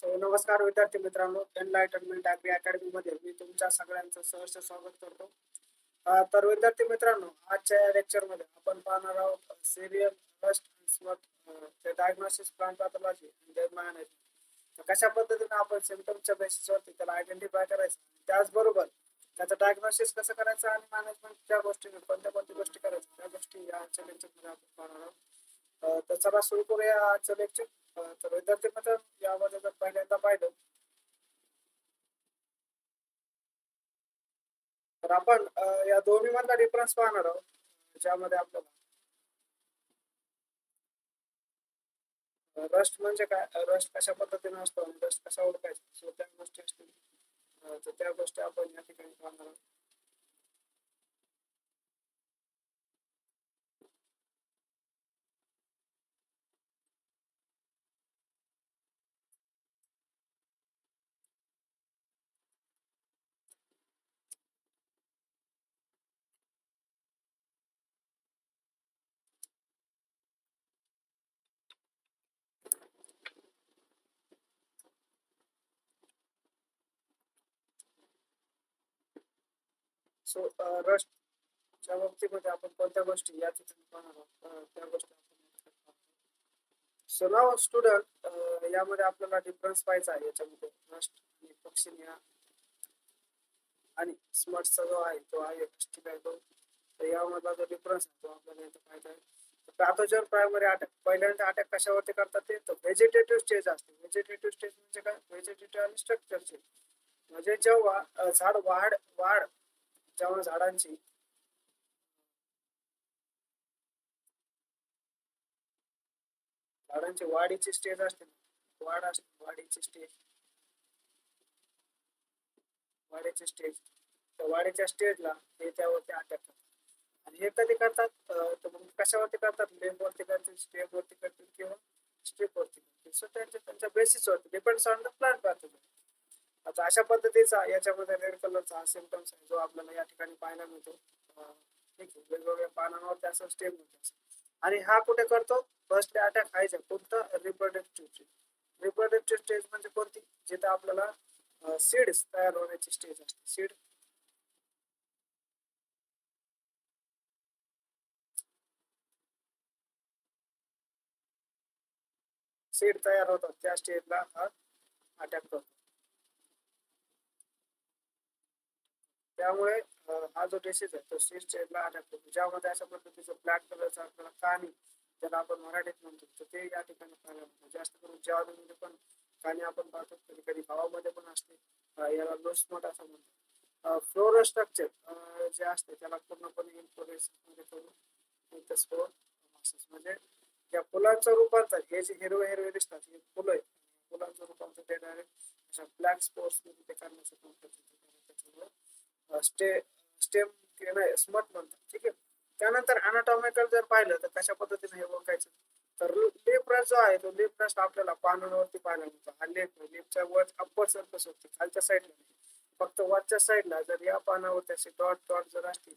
नमस्कार विद्यार्थी मित्रांनो, एनलायटनमेंट ॲग्री अकॅडमीमध्ये मी तुमच्या सगळ्यांचं सहर्ष स्वागत करतो. तर विद्यार्थी मित्रांनो, आजच्या या लेक्चरमध्ये आपण पाहणार आहोत सिरियल रस्ट ते डायग्नोसिस, प्लांट पॅथॉलॉजी आणि डेट मॅनेजमेंट. तर कशा पद्धतीने आपण सिम्पटमच्या बेसिसवरती त्याला आयडेंटिफाय करायचं, त्याचबरोबर त्याचं डायग्नोसिस कसं करायचं आणि मॅनेजमेंटच्या गोष्टी कोणत्या कोणत्या गोष्टी करायच्या त्या गोष्टी या आजच्या लेक्चरमध्ये आपण पाहणार आहोत. तर चला सुरू करूया आजचं लेक्चर. तर विद्यार्थी मित्र यामध्ये जर पहिल्यांदा पाहिलं तर आपण या दोन्ही मधला डिफरन्स पाहणार आहोत, ज्यामध्ये आपल्याला रस्ट म्हणजे काय, रस्ट कशा पद्धतीने असतो आणि रस्ट कसा ओळखायचा, सो त्या गोष्टी असतील. तर त्या गोष्टी आपण या ठिकाणी पाहणार आहोत. सो रस्टच्या बाबतीमध्ये आपण कोणत्या गोष्टी या ठिकाणी पाहणार आहोत, त्या गोष्टी आपण सो नाव स्टुडंट, यामध्ये आपल्याला डिफरन्स पाहायचा आहे. याच्यामध्ये रस्ट आणि पक्षिनिया आणि स्मटचा जो आहे तो आहे ठीक आहे तो. तर यामधला जो डिफरन्स आहे तो आपल्याला इथं पाहायचा आहे. पॅथोजन प्रायमरी अटॅक, पहिल्यांदा अटॅक कशावरती करतात ते तर व्हेजिटेटिव्ह स्टेज असते. व्हेजिटेटिव्ह स्टेज म्हणजे काय, व्हेजिटेटिव्ह आणि स्ट्रक्चरचे, म्हणजे जेव्हा झाड वाढ वाढ जेव्हा झाडांची वाढीची स्टेज असते, वाढ असते, वाढीची स्टेज. तर वाढीच्या स्टेजला ते त्यावरती अटॅक करतात. आणि हे कधी करतात, तर मग कशावरती करतात, लेफ वरती करतील, स्टेप वरती करतील किंवा स्ट्रिप वरती करतील. सो त्यांच्या बेसिसवरती depends on the plant pathogen. आता अशा पद्धतीचा याच्यामध्ये रेड कलरचा हा सिम्पटम्स आहे जो आपल्याला या ठिकाणी पाहायला मिळतो. ठीक आहे, वेगवेगळ्या पानांवरती असं स्टेम होते असं. आणि हा कुठे करतो, फर्स्ट अटॅक आहे कोणतं, रिप्रोडक्टिव्ह स्टेज म्हणजे कोणती, जिथे आपल्याला सीड्स तयार होण्याची स्टेज असते. सीड तयार होतात त्या स्टेजला हा अटॅक करतो. त्यामुळे हा जो डिसीज आहे तो सीड स्टेजला अटॅक करतो, ज्यामध्ये अशा पद्धतीचं ब्लॅक कलरचा आपल्याला कानी, ज्याला आपण मराठीत म्हणतो, तर ते या ठिकाणी पाहायला मिळतं. जास्त करून ज्वारीमध्ये पण कानी आपण पाहतो, कधी कधी भावामध्ये पण असते. याला लोस्मट असं म्हणतात. फ्लोरल स्ट्रक्चर जे असते त्याला पूर्णपणे इन्फ्लोरेसन्समध्ये करून स्पोर म्हणजे या फुलांचं रूपांतर, हे जे हिरवे हिरवे दिसतात हे फुलं आहे, फुलांचं रूपांतर ते डायरेक्ट अशा ब्लॅक स्पोर्स मध्ये ते करण्याचं काम करतात. स्टेम नाही स्मट म्हणतात. ठीक आहे. त्यानंतर अनाटॉमिकल जर पाहिलं तर कशा पद्धतीने हे ओळखायचं, तर लिप रस्ट जो आहे तो लिप रस्ट आपल्याला पानांवरती पाहायला मिळतो. हा लिपच्या वर अप्पर सरफेस होती, खालच्या साईडला नाही, फक्त वरच्या साईडला जर या पानावरती असे डॉट डॉट जर असतील,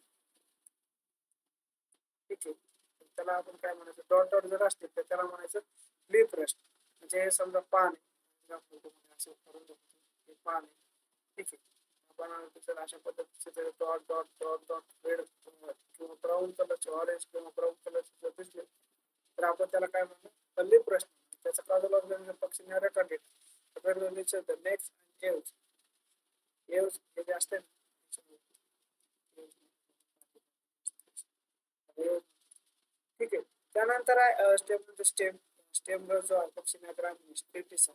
ठीक आहे, त्याला आपण काय म्हणायचं, डॉट डॉट जर असतील तर त्याला म्हणायचं लिप रस्ट. म्हणजे हे समजा पान आहे, असं करून हे पान आहे, ठीक आहे, पानावर अशा पद्धतीचे dot dot dot dot red किंवा ब्राऊन कलरचे, ऑरेंज किंवा ब्राऊन कलरचे जर दिसले तर आपण त्याला काय म्हणतो, लिप रस्ट. त्याचा काजोलॉजी पक्षी रेटॉर्डेड नेक्स्ट एव्ज एव्ज हे जे असते ठीक आहे. त्यानंतर आहे स्टेम स्टेम स्टेम जो आहे पक्षी स्टेटिस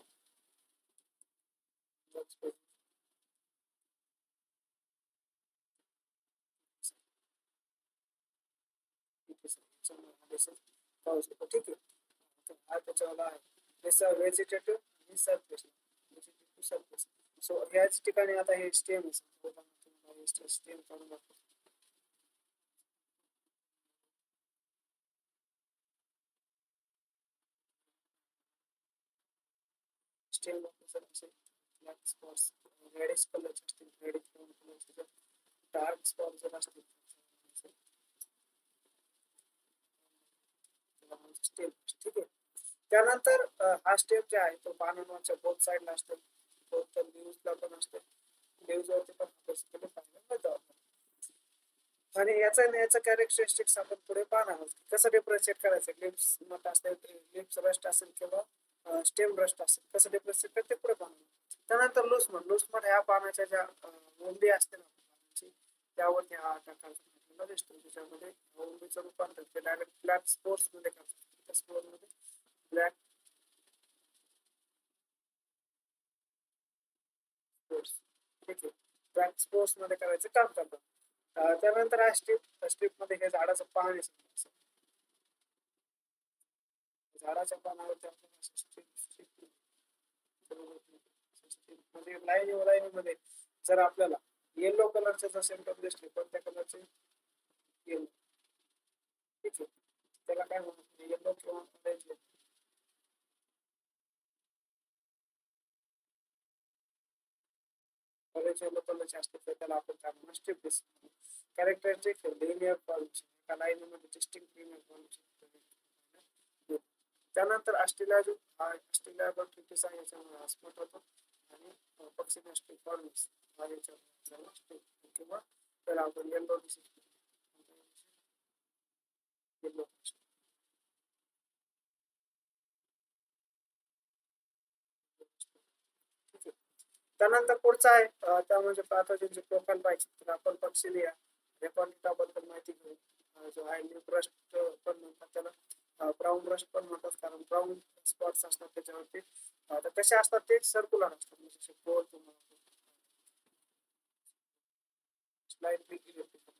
पाहू शकतो. ठीक आहे, हा त्याच्यावाला आहे व्हेजिटेटिव्ह आणि सरफेस, व्हेजिटेटिव्ह सरफेस. सो ह्याच ठिकाणी आता हे स्टेम स्टेम काढून दाखवतो. स्टेम असे ब्लॅक स्पॉट्स रेडिश कलरचे असतील, रेडिश ब्राऊन कलरचे डार्क स्पॉट जर असतील स्टेम. ठीक आहे. त्यानंतर हा स्टेप जे आहे तो पानांवरच्या बोथ साईडला असतो, बोथ लीव्हजला पण असतो, लीव्हजवरती पण बेसिकली पाहायला मिळतो आपल्याला. आणि याचा कॅरेक्टरिस्टिक्स आपण पुढे पाहणार आहोत. कसं डिफरन्शिएट करायचं, लिप्स मत असेल, लिप्स रस्ट असेल किंवा स्टेम रस्ट असेल, कसं डिफरन्शिएट करते पुढे पाहणार. त्यानंतर लूसमट ह्या पानाच्या ज्या ओंबी असते ना पानाची, त्यावरती हा अटॅक आपल्याला दिसतो. त्याच्यामध्ये ओंबीचं रूपांतर ते डायरेक्ट ब्लॅक स्पोर्स मध्ये करतात. स्पोर मध्ये ब्लॅक स्पोर्स, ठीक आहे, ब्लॅक स्पोर्स मध्ये करायचं काम करतात. त्यानंतर हा स्ट्रीप मध्ये हे झाडाचं पान आहे समजा. झाडाच्या पानावरती आपण स्ट्रीप म्हणजे लाईन मध्ये जर आपल्याला येलो कलरचे जर सेंटर दिसले, कोणत्या कलरचे, येलो, ठीक आहे, त्याला काय म्हणतात, येलो किंवा ऑरेंज, ऑरेंज येलो कलरचे असते तर त्याला आपण काय म्हणतो, स्ट्रीप दिसतो. कॅरेक्टरिस्टिक लिनियर फॉर्मेशन, एका लाईनीमध्ये डिस्टिंक्ट लिनियर फॉर्मेशन. त्यानंतर ऑस्ट्रेलिया बर्टिटिस आहे, याच्यामध्ये स्पॉट होतो. आणि पक्षी फॉर्मिस किंवा त्याला आपण येलो डिसीज, येलो. त्यानंतर पुढचा आहे त्या म्हणजे पॅथोजनची प्रोफाईल पाहिजे तर आपण पक्षीलिया बद्दल माहिती घेऊ. जो आहे ब्रस्ट पण म्हणतात त्याला, ब्राऊन ब्रस्ट पण म्हणतात, कारण ब्राऊन स्पॉट्स असतात त्याच्यावरती. तर कसे असतात ते सर्क्युलर असतात, म्हणजे गोल तुम्हाला स्लाइटली इलिप्टिकल,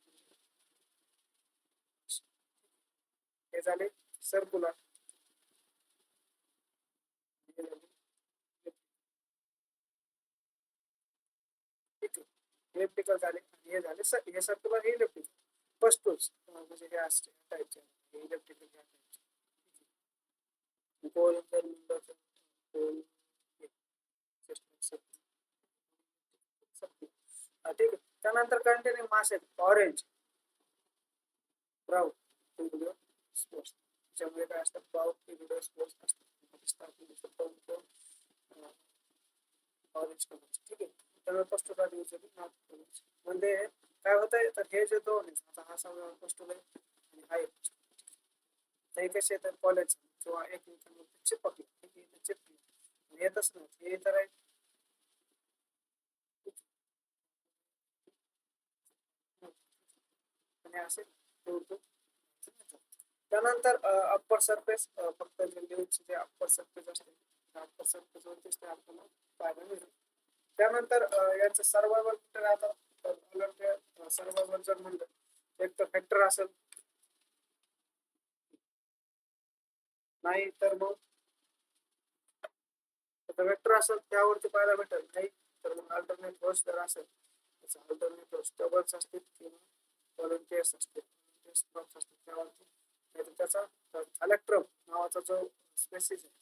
हे झाले सर्क्युलर. इलेक्ट्रिकल झाले आणि हे झाले हे सर्क्युलर, हे इलेक्ट्रिकल. पस्टूल्स म्हणजे हे असते टाईपचे इलेक्ट्रिकल गोल गोल, ठीक आहे. त्यानंतर कंटिन्यू मासे ऑरेंज, ब्राऊन, व्हिडिओ स्पोर्ट्स, त्याच्यामध्ये काय असतात, ब्राऊन व्हिडिओ स्पोर्ट्स असतात, ऑरेंज कलर, ठीक आहे. त्यामुळे पस्टुला यूज होते. म्हणजे काय होतंय तर हे जे दोन आहे, आता हा समजा पस्टुल आहे आणि हा एक, ते कसे येतात कॉलेज किंवा एकमेकांमध्ये चिपकले, चिपकले येतच नाही, हे तर आहे. आणि असे त्यानंतर अप्पर सरफेस, फक्त लिव्हचे जे अप्पर सरफेस असते त्या अप्पर सरफेस वरतीच ते आपल्याला पाहायला मिळेल. त्यानंतर याचं सर्वायवल कुठे राहतं, तर सर्वायवल जर म्हणलं एक तर फॅक्टर असेल, नाही तर मग वेक्टर असेल त्यावरती पाहायला भेटेल, नाही तर मग अल्टरनेट होस्ट जर असेल त्याचं अल्टरनेट होस्ट डबल्स असतील किंवा व्हॉलंटियर्स असतील, क्रॉप्स असतील त्यावरती. नाही तर त्याचा थॅलेक्ट्रम नावाचा जो स्पेसिस आहे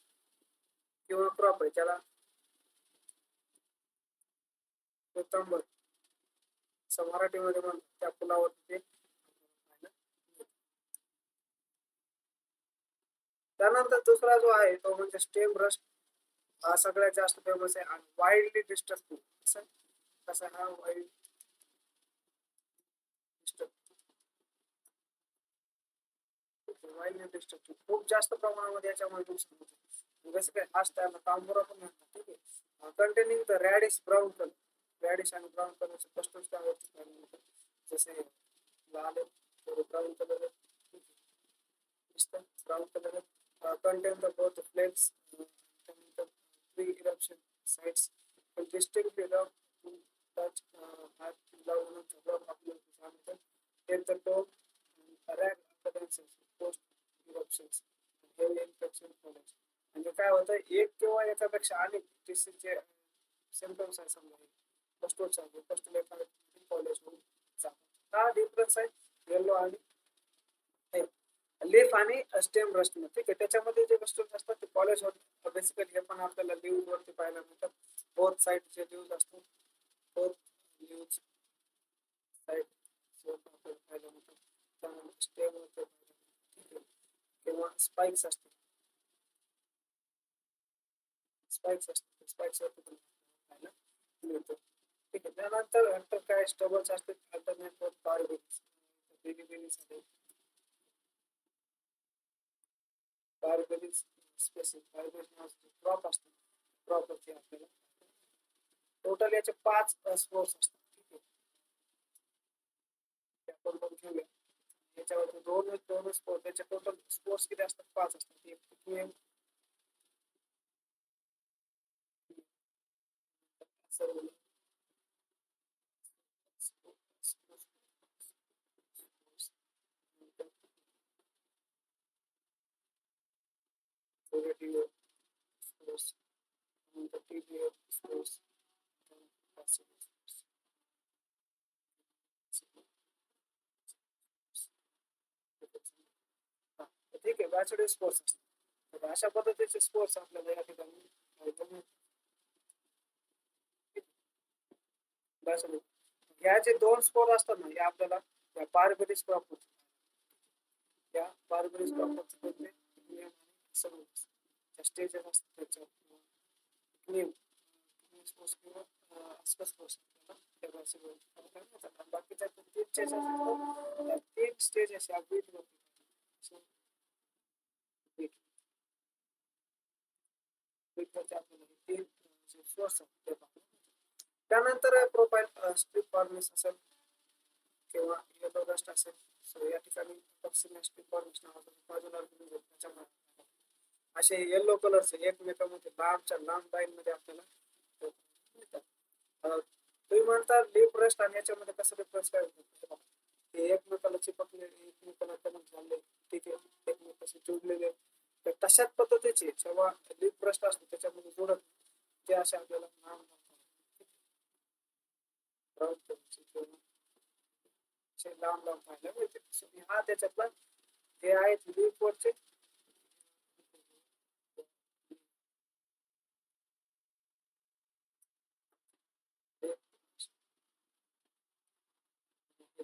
किंवा क्रॉप आहे त्याला तंबर असं मराठीमध्ये म्हणतात, त्या फुलावरती ते. त्यानंतर दुसरा जो आहे तो म्हणजे स्टेम रस्ट, हा सगळ्यात जास्त फेमस आहे आणि वाईल्डली डिस्टर्ब. कसा हा वाईल्ड डिस्टर्ब, वाईल्डली डिस्टर्ब खूप जास्त प्रमाणामध्ये याच्यामुळे नुकसान होतं. जसं काय हाच त्याला तांबोरा पण म्हणतात, ठीक आहे. Containing the radish brown colour, radish आणि ब्राऊन कलरचे स्पष्ट त्यावरती, जसे लाल brown colour, brown colour contain the both flames and the pre-eruption sites, and distinctly love to touch at love one of the love of the diameter, take the tone and arrange appearances post eruptions and heavy infection college. म्हणजे काय होतं, एक किंवा एकापेक्षा अनेक डिसीजचे symptoms आहे समजा first college होऊन जातात. हा डिफरन्स आहे येलो आणि लीफ आणि स्टेम रस्ट, ठीक आहे. त्याच्यामध्ये जे रस्टर्स असतात ते कॉलेज होते बेसिकली, हे पण आपल्याला लिव्ह वरती पाहायला मिळतात. बोथ साईडचे लिव्ह असतात, बोथ लिव्ह साईड आपल्याला पाहायला मिळतात. त्यामुळे स्टेम वरती किंवा स्पाइक्स असतात. स्पाइक्स असतात स्पाइक्स वरती पण पाहायला मिळतो. ठीक आहे. त्यानंतर नंतर काय स्टबल्स असतात अल्टरनेट बारबेरीज बेरीज आहे बारबेरीज स्पेसिफिक बारबेरीज नावाचे क्रॉप असतात क्रॉप वरती आपल्याला टोटल याचे 5 स्पोर्ट्स असतात. ठीक आहे. ते आपण बघून घेऊया. याच्यावरती दोन स्पोर्ट त्याचे टोटल स्पोर्ट्स किती असतात 5 असतात. एक गेम सर्व स्पोर्ट्स टीबीएफ स्पोर्ट्स ठीक आहे. बॅचलर स्पोर्ट्स असतात. तर अशा पद्धतीचे स्पोर्ट्स आपल्याला या ठिकाणी बॅचलर ह्याचे 2 स्पोर्ट असतात ना हे आपल्याला या बारबेरीज क्रॉप होते या बारबेरीज क्रॉप होते नियम आणि सर्व स्टेजेस असतात त्याच्यावर नियम स्पोर्ट्स किंवा अस्कर स्पोर्ट्स त्या भाषेवर बाकीच्या 3 स्टेज असतात 3 स्टेज असे बीट बीट बीटवरती आपल्याला 3 स्पोर्ट्स आहेत त्यानंतर प्रोफाईल स्ट्रीप फॉर्मेस असेल किंवा येलो डस्ट असेल सो या ठिकाणी पक्षी स्ट्रीप फॉर्मेस नावाचं बाजूला त्याच्यामुळे असे येलो कलरचे एकमेकांमध्ये लांबच्या लांब लाईन मध्ये आपल्याला मिळतात. तुम्ही म्हणता लीफ रस्ट आणि याच्यामध्ये कसं डिफरन्स काय होतो हे एकमेकाला चिपकले एकमेकाला कनेक्ट झाले ठीक आहे एकमेकाशी जोडलेले तर तशाच पद्धतीचे जेव्हा लीफ रस्ट असतो त्याच्यामध्ये जोडत ते असे आपल्याला नाम लांब लांब पाहायला मिळते हा त्याच्यातला हे आहेत लीफ वरचे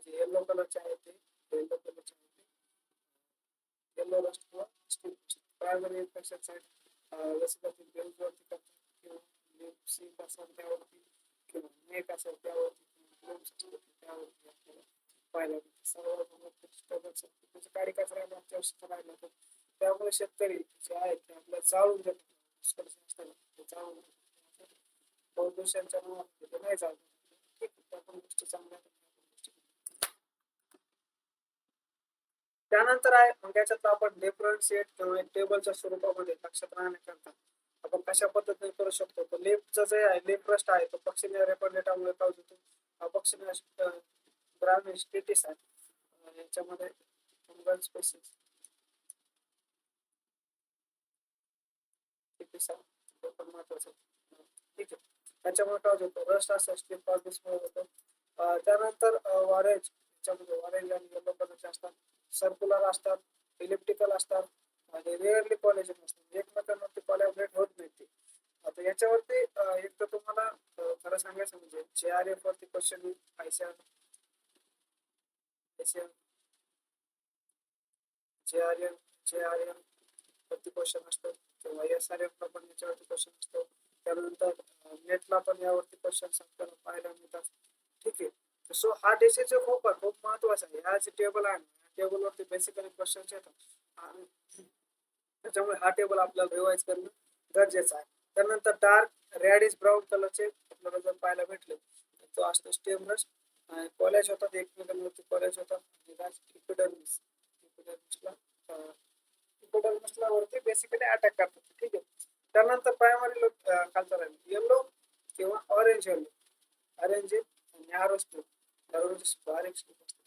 येलो कलरचे आहे ते येलो कलरचे आहे ते येलो रस्ट किंवा स्ट्रीप प्रायमरी इन्फेक्शन आहेत जसं की बेल्स वरती करतात किंवा लिप सीक असेल त्यावरती किंवा नेक असेल त्यावरती त्यावरती आपल्याला पाहायला सर्व त्याची काडी कचरा अत्यावश्यक राहिला तर त्यामुळे शेतकरी जे आहेत ते आपल्याला जाळून देतात जाळून प्रदूषणच्या नावामध्ये ते नाही जाळून ठीक त्या पण गोष्टी चांगल्या त्यानंतर आहे मग त्याच्यात आपण डिफरन्शिएट किंवा टेबलच्या स्वरूपामध्ये लक्षात राहण्याकरता आपण कशा पद्धतीने करू शकतो तर लेफ्टचं जे आहे लेफ्ट रस्ट आहे तो पक्षीने रेपॉर्डेटामुळे काय होतो हा पक्षीने ग्रामीण स्टेटिस आहे याच्यामध्ये फंगल स्पेसिस पण महत्वाचं ठीक आहे त्याच्यामुळे काय होतं रस्ट असं स्ट्रीप फॉर्मेसमुळे होतं त्यानंतर वॉरेज याच्यामध्ये वॉरेज आणि येलो कलरचे असतात सर्क्युलर असतात इलेक्ट्रिकल असतात आणि रेअरली कॉलेजन असतात एकमेकांवरती कॉलॅबरेट होत नाही ते आता याच्यावरती एक तर तुम्हाला खरं सांगायचं म्हणजे JRF वरती क्वेश्चन आयसीआर JRM वरती क्वेश्चन असतो किंवा SRF ला पण याच्यावरती क्वेश्चन असतो त्यानंतर नेटला पण यावरती क्वेश्चन आपल्याला पाहायला मिळतात ठीक आहे सो हा डिसिजन खूप महत्वाचा आहे हा जे टेबल आहे टेबल वरती बेसिकली क्वेश्चन येतात आणि त्याच्यामुळे हा टेबल आपल्याला रिवाइज करणं गरजेचं आहे त्यानंतर डार्क रेडिश ब्राऊन कलरचे आपल्याला जर पाहायला भेटले तर तो असतो स्टेमरस कॉलेज होतात एकमेकांवरती कॉलेज होतात इपिडर्मिस इपिडर्मिसला वरती बेसिकली अटॅक करतात ठीक आहे त्यानंतर प्रायमरी खालचा राहील येलो किंवा orange yellow orange narrow stripe बारीक स्ट्रीप असते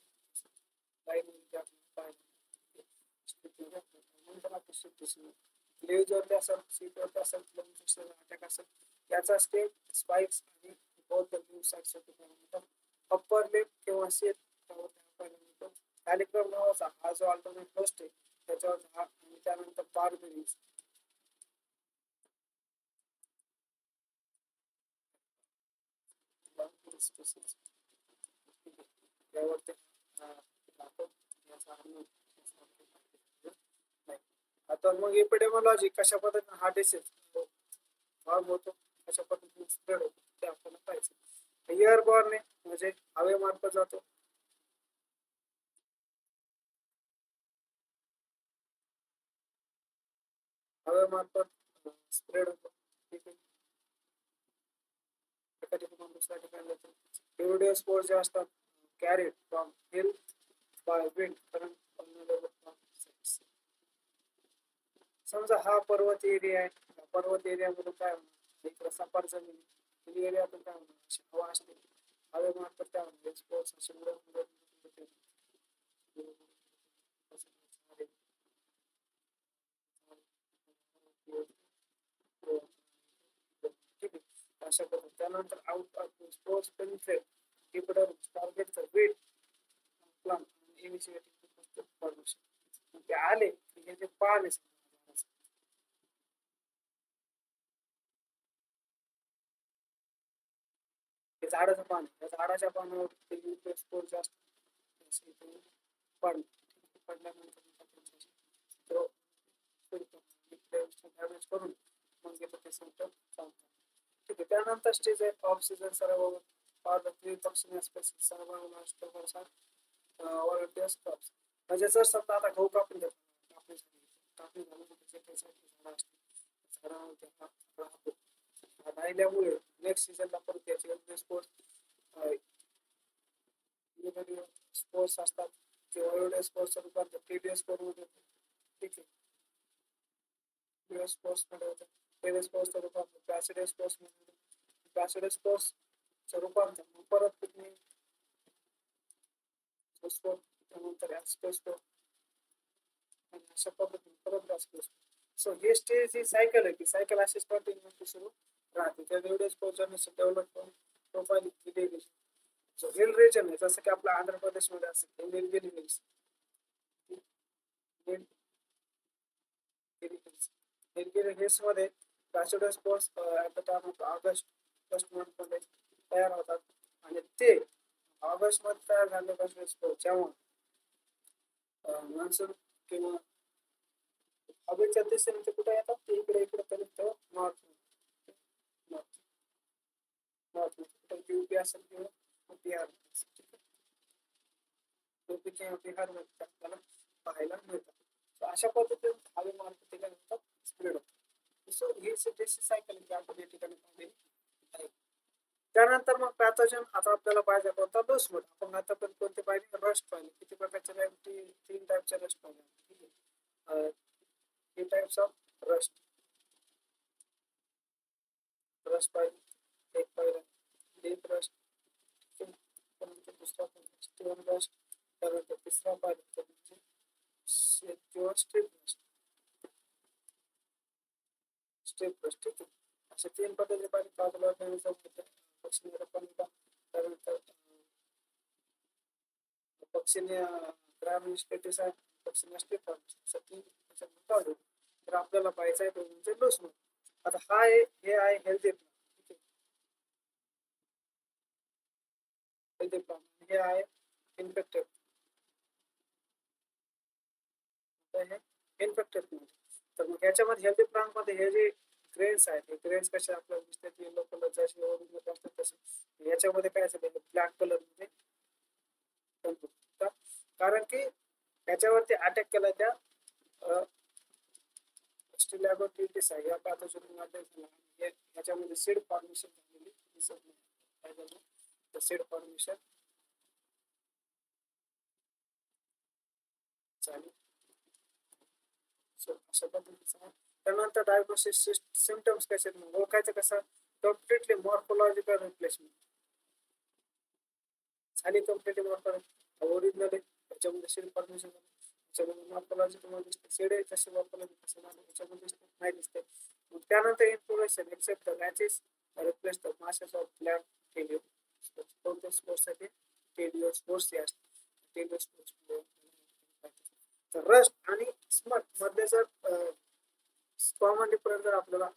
लाईन लीव्ज वरती असेल सीट वरती असेल अटॅक असेल याचा स्टेप स्पाइक्स आणि both leave sides upper lip किंवा सीट कॅलिक्रम नावाचा हा जो अल्टरनेट होस्ट आहे त्याच्यावर हा आणि त्यानंतर बारबेरीज यावरती आता मग एपिडेमॉलॉजी कशा पद्धतीने हा डिसीज फॉर्म होतो, कशा पद्धतीने स्प्रेड होतो ते आपल्याला पाहायचं. एअरबॉर्न आहे म्हणजे हवेमार्फत जातो. हवेमार्फत स्प्रेड होतो. ठीक आहे. एका ठिकाणी दुसऱ्या ठिकाणी जातो. एवढे स्पोर्स जे असतात carried from hill by wind current. समजा हा पर्वत एरिया आहे. पर्वत एरियामधून काय होणार, इकडे सपाट जमीन हिल एरियातून काय होणार, अशी हवा असते. हवेमार्फत काय होणार, स्पोर्ट्स असे उडत उडत उडत ठीक आहे. अशा पद्धतीने त्यानंतर out of sports penetrate epidermis target the weight plant initiating formation. ते आले की हे जे पान आहे हे झाडाचं पान आहे. त्या झाडाच्या पानावर ते स्पोर जास्त पड पडल्यानंतर डॅमेज करून मग येतं ते सिम्पटम चालतात. ठीक आहे. त्यानंतर स्टेज आहे ऑक्सिजन सर्व पक्षी स्पेसिस सर्व व्हॉलंटियर्स क्रॉप्स. म्हणजे जर समजा आता गहू कापून देतो, कापणी झाल्यानंतर जे काही झाडं असते झाडामध्ये राहतो राहिल्यामुळे नेक्स्ट सीझनला परत त्याचे स्पोर्ट्स असतात किंवा एवढे स्पोर्ट्सचं रूपांतर टीडीएस स्पोर्ट मध्ये होतं. ठीक आहे. स्पोर्ट्स मध्ये होतं. टीडीएस स्पोर्ट्सचं रूपांतर पॅसिडियस स्पोर्ट्स मध्ये होतं. पॅसिडियस स्पोर्ट्सचं रूपांतर मग परत तुम्ही स्पोर्ट त्यानंतर स्पोर्ट आणि अशा पद्धतीने परत स्पोर्ट्स. सो हे स्टेज ही सायकल आहे. की सायकल अशीच कंटिन्युअसली सुरू राहते. त्या एवढे स्पोर्ट्स डेव्हलप करून प्रोफाईल दिली. सो हिल रिजन आहे जसं की आपल्या आंध्र प्रदेशमध्ये असेल निलगिरी हिल्स. निलगिरी हिल्स मध्ये पॅसिडियस spores at the time of August first month मध्ये तयार होतात आणि ते ऑगस्ट मध्ये तयार झाले पॅसिडियस स्पोर्ट्स जेव्हा मान्सून किंवा हवेच्या दिशेने ते कुठे येतात ते इकडे इकडे पर्यंत नॉर्थ नॉर्थ नॉर्थ यूपी असेल किंवा बिहार यूपी किंवा बिहार मध्ये आपल्याला पाहायला मिळतात. सो अशा पद्धतीने हवेमार्फत ते काय स्प्रेड होतं. सो ही सिटीची सायकल की आपण या ठिकाणी पाहिली आहे. त्यानंतर मग पॅथोजन आता आपल्याला पाहिजे कोणता डोस मोड. आपण आता पण कोणते पाहिजे रस्ट पाहिले किती प्रकारचे तीन टाईपचे रस्ट पाहिले. ठीक आहे. Three types of rust rust पाहिजे. एक पाहिलं डीप रस्ट, त्यानंतर दुसरा पाहिजे स्टोन रस्ट, त्यानंतर तिसरा पाहिजे म्हणजे किंवा स्ट्रीप रस्ट. स्ट्रीप रस्ट ठीक आहे. असे तीन पद्धती पाहिजे. बाजूला पक्षी त्यानंतर पक्षीने ग्रामीण स्टेटस आहे पक्षीने स्टेट काढू तर आपल्याला पाहायचं आहे तो म्हणजे डोस म्हणून. आता हा आहे हे आहे हेल्दी प्लांट. हेल्दी प्लांट हे आहे इन्फेक्टेड. हे इन्फेक्टेड प्लांट. तर मग ह्याच्यामध्ये हेल्दी प्लांट मध्ये हे जे ग्रेन्स आहेत हे ग्रेन्स कसे आपल्याला दिसतात येलो कलर जसे ओरिजिनल असतात तसे याच्यामध्ये काय असेल ब्लॅक कलर मध्ये कारण की याच्यावरती अटॅक केला त्या स्टिलॅबोटिटिस आहे या पॅथोजनमध्ये झाला. याच्यामध्ये सीड फॉर्मेशन झालेली दिसत नाही. सीड फॉर्मेशन झाली. अशा पद्धतीचं. त्यानंतर डायग्नोसिस सिम्पटम्स कसे ओळखायचं कसं कम्प्लिटली मॉर्फोलॉजिकल रिप्लेसमेंट झाली. कम्प्लिटली मॉर्फोलॉजी ओरिजिनल आहे त्याच्यामध्ये सीड फॉर्मेशन झालं. त्याच्यामध्ये मॉर्फोलॉजिकल दिसते सीड आहे तसे मॉर्फोलॉजी कसं झालं त्याच्यामध्ये नाही दिसते. मग त्यानंतर information except the matches replace the masses of plan टेलिओ. कोणत्या स्पोर्ट्ससाठी टेलिओ स्पोर्ट्स हे असतात. टेलिओ स्पोर्ट्स तर रस्ट आणि स्मट मध्ये जर कॉमन डिफरन्स जर आपल्याला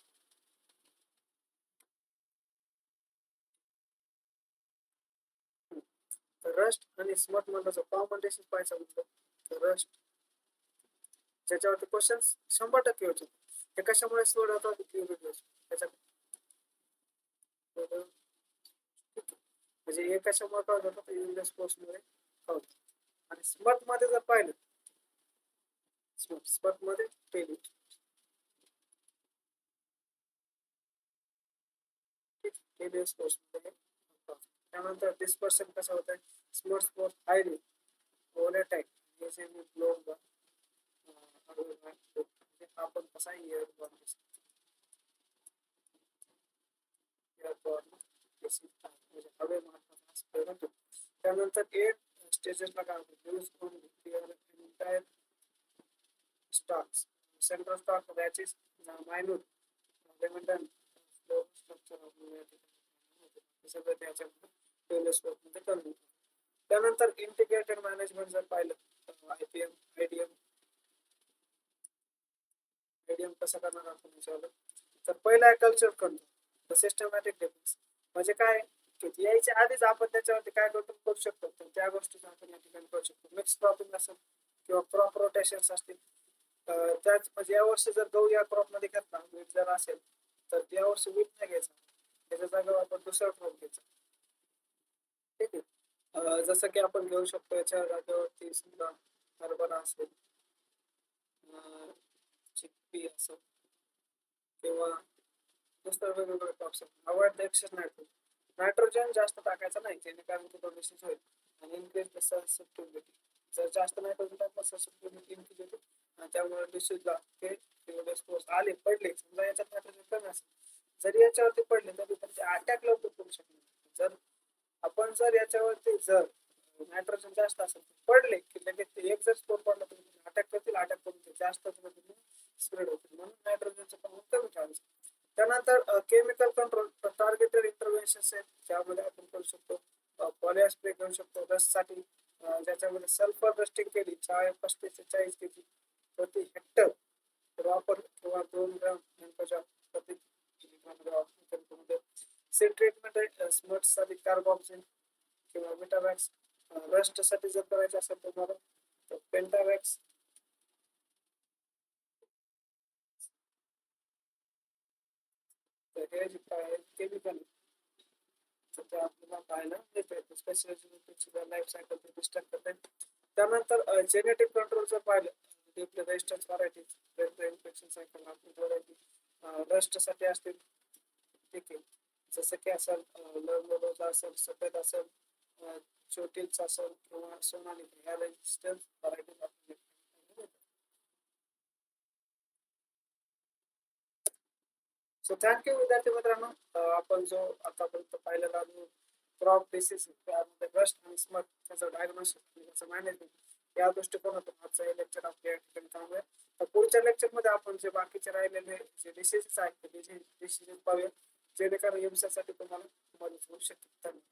रस्ट आणि स्मट मधलं कॉमन डिफरन्स पाहायचं म्हटलं तर रस्ट ज्याच्यावरती क्वेश्चन 100% होते ते कशामुळे सोडवतात त्याच्यात म्हणजे हे कशामुळे कळत होतं तर युरिया स्पोर्ट्समुळे कळत होतं. आणि स्मर्ट मध्ये जर पाहिलं स्मर्ट मध्ये टेली टेली स्पोर्ट्स मध्ये कळतं. त्यानंतर डिस्पर्शन कसं होतं स्मर्ट स्पोर्ट हायली ओव्हरटाईम हे जे मी ब्लोग आपण कसा इयर म्हणजे हवे महत्वाचा स्प्रे होतो. त्यानंतर एट स्टेजेसला काय होतं यूज करून entire stocks central stock batches minute लेमंडन स्ट्रक्चर सगळं त्याच्यामध्ये मध्ये करून त्यानंतर इंटिग्रेटेड मॅनेजमेंट जर पाहिलं आयपीएम आयडीएम आयडीएम कसं करणार आपण विचारलं तर पहिला आहे कल्चर कंट्रोल सिस्टमॅटिक डिफेन्स म्हणजे काय की यायच्या आधीच आपण त्याच्यावरती काय कंट्रोल करू शकतो तर त्या गोष्टीचा आपण या ठिकाणी करू शकतो मिक्स क्रॉपिंग असेल किंवा क्रॉप रोटेशन्स असतील त्याच म्हणजे यावर्षी जर गहू या क्रॉप मध्ये घेतला वीट जर असेल तर यावर्षी वीट नाही घ्यायचा त्याच्या जागेवर आपण दुसरा क्रॉप घ्यायचा ठीक आहे जसं की आपण घेऊ शकतो याच्या जागेवरती समजा हरभरा असेल चिक्पी असेल किंवा नुसतं वेगवेगळे crops avoid the excess nitrogen जास्त टाकायचं नाही जेणेकरून तो डिसीज होईल आणि इनक्रीज द ससेप्टिबिलिटी जर जास्त नायट्रोजन टाकलं ससेप्टिबिलिटी इनक्रीज होते आणि त्यामुळे डिसीजला ते स्पोर्स आले पडले समजा याच्यात नायट्रोजन कमी असेल जरी याच्यावरती पडले तरी पण ते अटॅक लवकर करू शकणार जर आपण जर याच्यावरती जर नायट्रोजन जास्त असेल पडले की लगेच ते एक जर स्कोर पडला तर अटॅक करतील अटॅक करून ते जास्त स्प्रेड होतील म्हणून नायट्रोजनचं प्रमाण कमी ठेवायचं त्यानंतर केमिकल कंट्रोल टार्गेटेड इंटरव्हेन्शन आहेत ज्यामध्ये आपण करू शकतो पॉलिया स्प्रे करू शकतो रससाठी ज्याच्यामध्ये सल्फर रस्टिंग केली 35 ते 40 kg प्रति हेक्टर वापर किंवा 2 ग्राम प्रति किलोग्राम सीड ट्रीटमेंट आहे स्मर्टसाठी कार्बॉक्सिन किंवा विटावॅक्स रस्टसाठी जर करायचं असेल तुम्हाला तर पेंटावॅक्स तर हे जे काय केमिकल ते आपल्याला पाहायला मिळतं स्पेशल लाईफ सायकल डिस्टर्ब करते त्यानंतर जेनेटिक कंट्रोल जर पाहिलं आपले resistance varieties infection cycle variety रस्टसाठी असतील ठीक आहे जसं की असेल लवलोजा असेल सफेद असेल छोटीच असेल किंवा सोनाली ह्या रेजिस्टन्स व्हरायटीज आपल्याला सो थँक्यू विद्यार्थी मित्रांनो आपण जो आतापर्यंत पाहिलेला क्रॉप डिसीज त्यामध्ये रस्ट आणि स्मट त्याचं डायग्नोसिस आणि त्याचं मॅनेजमेंट या दृष्टिकोनातून आजचं हे लेक्चर आपल्या या ठिकाणी थांबूया तर पुढच्या लेक्चरमध्ये आपण जे बाकीचे राहिलेले जे डिसीजेस आहेत ते डिसीजेस पाहूया जेणेकरून एमसासाठी तुम्हाला मदत होऊ शकते धन्यवाद